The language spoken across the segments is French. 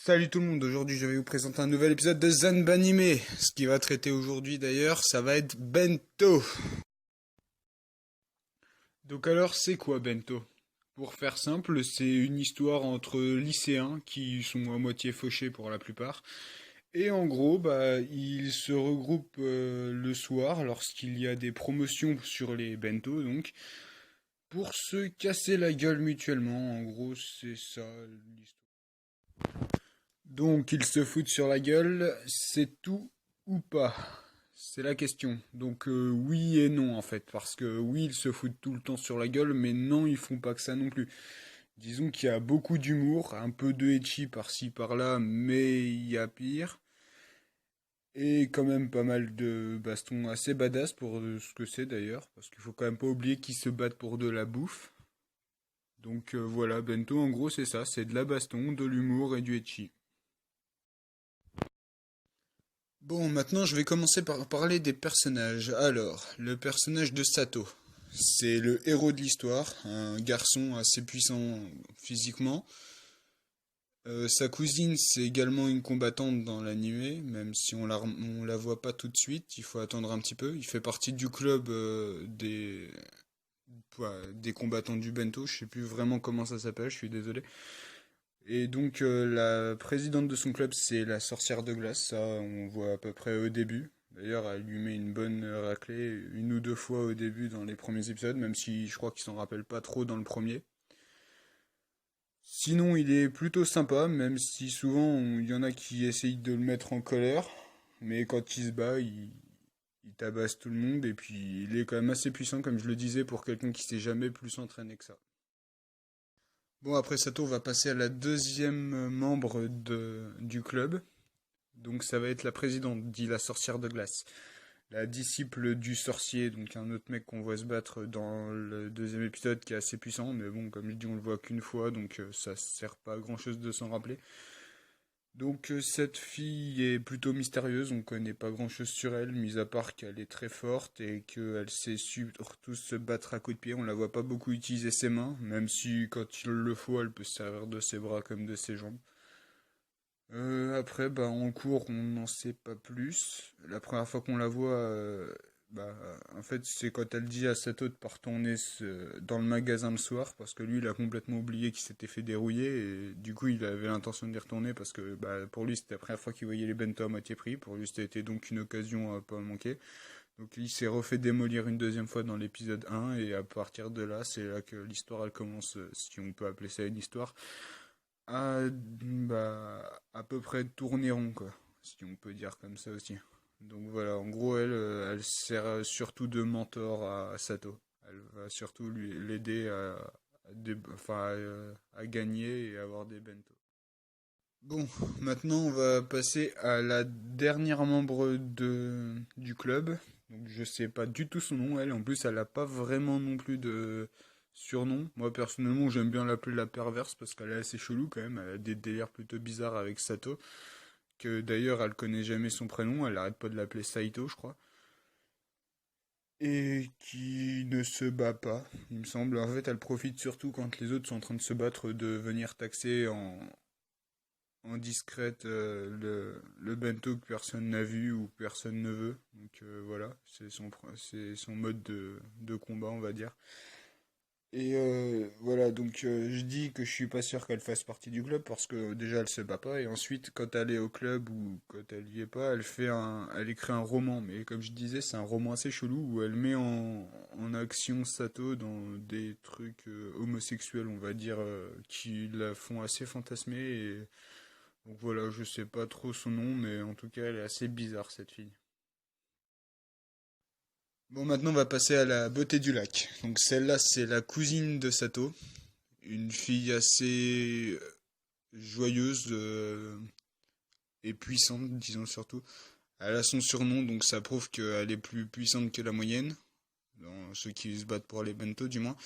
Salut tout le monde, aujourd'hui je vais vous présenter un nouvel épisode de Zanbanime. Ce qui va traiter aujourd'hui d'ailleurs, ça va être Bento. Donc alors c'est quoi Bento? Pour faire simple, c'est une histoire entre lycéens qui sont à moitié fauchés pour la plupart. Et en gros, ils se regroupent le soir lorsqu'il y a des promotions sur les bento, donc, pour se casser la gueule mutuellement. En gros, c'est ça l'histoire. Donc ils se foutent sur la gueule, c'est tout ou pas? C'est la question. Donc oui et non en fait, parce que oui ils se foutent tout le temps sur la gueule, mais non ils font pas que ça non plus. Disons qu'il y a beaucoup d'humour, un peu de ecchi par-ci par-là, mais il y a pire. Et quand même pas mal de bastons assez badass pour ce que c'est d'ailleurs, parce qu'il faut quand même pas oublier qu'ils se battent pour de la bouffe. Donc voilà, Bento en gros c'est ça, c'est de la baston, de l'humour et du ecchi. Bon, maintenant je vais commencer par parler des personnages. Alors, le personnage de Sato, c'est le héros de l'histoire, un garçon assez puissant physiquement. Sa cousine, c'est également une combattante dans l'anime, même si on la voit pas tout de suite, il faut attendre un petit peu. Il fait partie du club des combattants du Bento, je sais plus vraiment comment ça s'appelle, je suis désolé. Et donc la présidente de son club, c'est la sorcière de glace, ça on voit à peu près au début. D'ailleurs, elle lui met une bonne raclée une ou deux fois au début dans les premiers épisodes, même si je crois qu'il s'en rappelle pas trop dans le premier. Sinon, il est plutôt sympa, même si souvent il y en a qui essayent de le mettre en colère. Mais quand il se bat, il tabasse tout le monde et puis il est quand même assez puissant, comme je le disais, pour quelqu'un qui s'est jamais plus entraîné que ça. Bon, après Sato, on va passer à la deuxième membre du club. Donc ça va être la présidente, dit la sorcière de glace. La disciple du sorcier, donc un autre mec qu'on voit se battre dans le deuxième épisode qui est assez puissant, mais bon, comme je dis, on le voit qu'une fois, donc ça sert pas à grand chose de s'en rappeler. Donc cette fille est plutôt mystérieuse, on connaît pas grand chose sur elle, mis à part qu'elle est très forte et qu'elle sait surtout se battre à coups de pied. On la voit pas beaucoup utiliser ses mains, même si quand il le faut, elle peut se servir de ses bras comme de ses jambes. Après, en cours, on n'en sait pas plus. La première fois qu'on la voit, bah, en fait, c'est quand elle dit à Sato de pas retourner dans le magasin le soir, parce que lui, il a complètement oublié qu'il s'était fait dérouiller, et du coup, il avait l'intention d'y retourner, parce que pour lui, c'était la première fois qu'il voyait les bento à moitié prix. Pour lui, c'était donc une occasion à pas manquer. Donc, il s'est refait démolir une deuxième fois dans l'épisode 1, et à partir de là, c'est là que l'histoire, elle commence, si on peut appeler ça une histoire à peu près tourner rond, quoi, si on peut dire comme ça aussi. Donc voilà, en gros, elle sert surtout de mentor à Sato. Elle va surtout l'aider à gagner et avoir des bento. Bon, maintenant on va passer à la dernière membre du club. Donc je sais pas du tout son nom, elle. En plus, elle a pas vraiment non plus de surnom. Moi personnellement, j'aime bien l'appeler la perverse parce qu'elle est assez chelou quand même. Elle a des délires plutôt bizarres avec Sato. Que d'ailleurs, elle connaît jamais son prénom. Elle arrête pas de l'appeler Saito, je crois. Et qui ne se bat pas, il me semble. En fait, elle profite surtout quand les autres sont en train de se battre de venir taxer en discrète le bento que personne n'a vu ou personne ne veut. Donc voilà, c'est son mode de combat, on va dire. Et voilà, donc je dis que je suis pas sûr qu'elle fasse partie du club parce que déjà elle se bat pas et ensuite quand elle est au club ou quand elle y est pas, elle écrit un roman. Mais comme je disais, c'est un roman assez chelou où elle met en action Sato dans des trucs homosexuels, on va dire, qui la font assez fantasmer. Et donc voilà, je sais pas trop son nom, mais en tout cas, elle est assez bizarre cette fille. Bon, maintenant on va passer à la beauté du lac. Donc celle-là, c'est la cousine de Sato, une fille assez joyeuse et puissante, disons surtout. Elle a son surnom, donc ça prouve qu'elle est plus puissante que la moyenne, dans ceux qui se battent pour les bento du moins.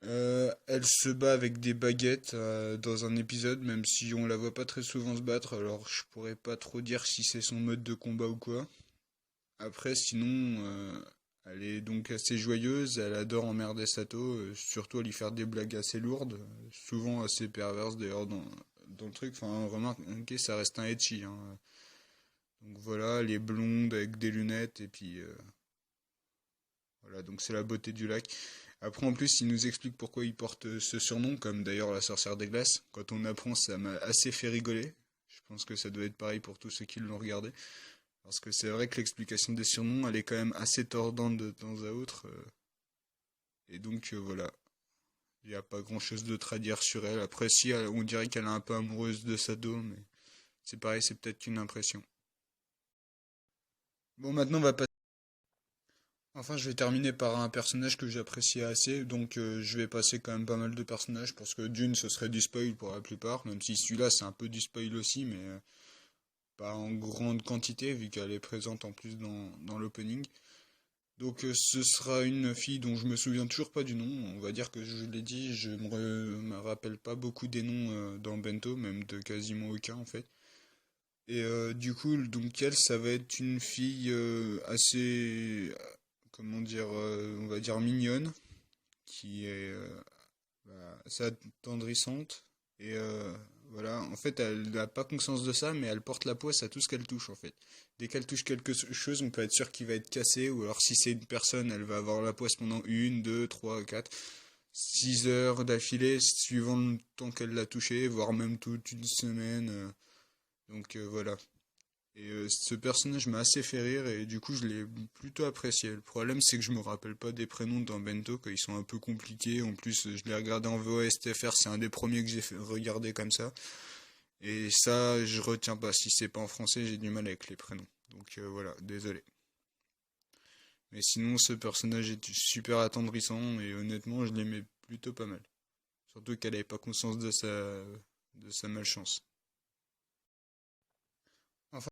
Elle se bat avec des baguettes dans un épisode, même si on la voit pas très souvent se battre, alors je pourrais pas trop dire si c'est son mode de combat ou quoi. Après, sinon, elle est donc assez joyeuse, elle adore emmerder Sato, surtout à lui faire des blagues assez lourdes, souvent assez perverses d'ailleurs dans le truc. Enfin, remarquez, ça reste un ecchi, hein. Donc voilà, les blondes avec des lunettes, et puis voilà, donc c'est la beauté du lac. Après, en plus, il nous explique pourquoi il porte ce surnom, comme d'ailleurs la sorcière des glaces. Quand on apprend, ça m'a assez fait rigoler. Je pense que ça doit être pareil pour tous ceux qui l'ont regardé. Parce que c'est vrai que l'explication des surnoms, elle est quand même assez tordante de temps à autre. Et donc voilà, il n'y a pas grand-chose d'autre à dire sur elle. Après, si, on dirait qu'elle est un peu amoureuse de Sado, mais c'est pareil, c'est peut-être une impression. Bon, maintenant, on va passer. Enfin, je vais terminer par un personnage que j'apprécie assez, donc je vais passer quand même pas mal de personnages, parce que d'une, ce serait du spoil pour la plupart, même si celui-là, c'est un peu du spoil aussi, mais pas en grande quantité, vu qu'elle est présente en plus dans l'opening. Donc ce sera une fille dont je me souviens toujours pas du nom. On va dire que je l'ai dit, me rappelle pas beaucoup des noms dans Bento, même de quasiment aucun en fait. Et du coup, donc elle, ça va être une fille assez, comment dire, on va dire mignonne, qui est assez attendrissante. Et voilà, en fait, elle n'a pas conscience de ça, mais elle porte la poisse à tout ce qu'elle touche, en fait. Dès qu'elle touche quelque chose, on peut être sûr qu'il va être cassé, ou alors si c'est une personne, elle va avoir la poisse pendant 1, 2, 3, 4, 6 heures d'affilée, suivant le temps qu'elle l'a touché, voire même toute une semaine. Donc voilà. Et ce personnage m'a assez fait rire et du coup je l'ai plutôt apprécié. Le problème c'est que je me rappelle pas des prénoms dans Bento, qu'ils sont un peu compliqués. En plus je l'ai regardé en VOSTFR, c'est un des premiers que regardé comme ça. Et ça je retiens pas. Si c'est pas en français j'ai du mal avec les prénoms. Donc voilà, désolé. Mais sinon ce personnage est super attendrissant et honnêtement je l'aimais plutôt pas mal. Surtout qu'elle avait pas conscience de sa malchance. Enfin,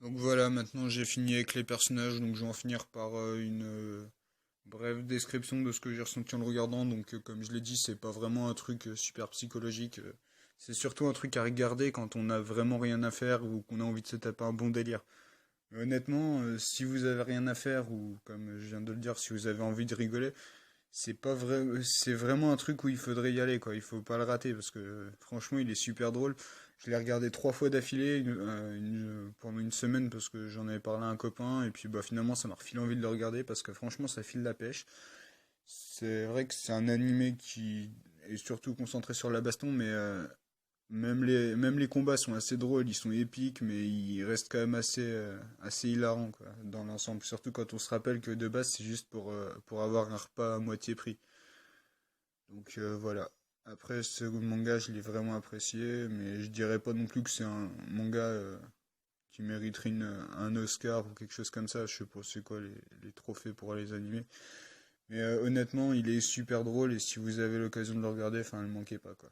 donc voilà, maintenant j'ai fini avec les personnages, donc je vais en finir par une brève description de ce que j'ai ressenti en le regardant. Donc comme je l'ai dit, c'est pas vraiment un truc super psychologique. C'est surtout un truc à regarder quand on a vraiment rien à faire ou qu'on a envie de se taper un bon délire. Mais honnêtement, si vous avez rien à faire ou comme je viens de le dire, si vous avez envie de rigoler, c'est pas vrai, c'est vraiment un truc où il faudrait y aller, quoi. Il faut pas le rater parce que franchement, il est super drôle. Je l'ai regardé 3 fois d'affilée pendant une semaine parce que j'en avais parlé à un copain et puis bah finalement ça m'a refilé envie de le regarder parce que franchement ça file la pêche. C'est vrai que c'est un animé qui est surtout concentré sur la baston, mais même les combats sont assez drôles, ils sont épiques, mais ils restent quand même assez hilarants quoi, dans l'ensemble. Surtout quand on se rappelle que de base c'est juste pour avoir un repas à moitié prix. Donc voilà. Après ce manga je l'ai vraiment apprécié, mais je dirais pas non plus que c'est un manga qui mériterait un Oscar ou quelque chose comme ça. Je sais pas c'est quoi les trophées pour les animés. Mais honnêtement il est super drôle et si vous avez l'occasion de le regarder, enfin ne le manquez pas quoi.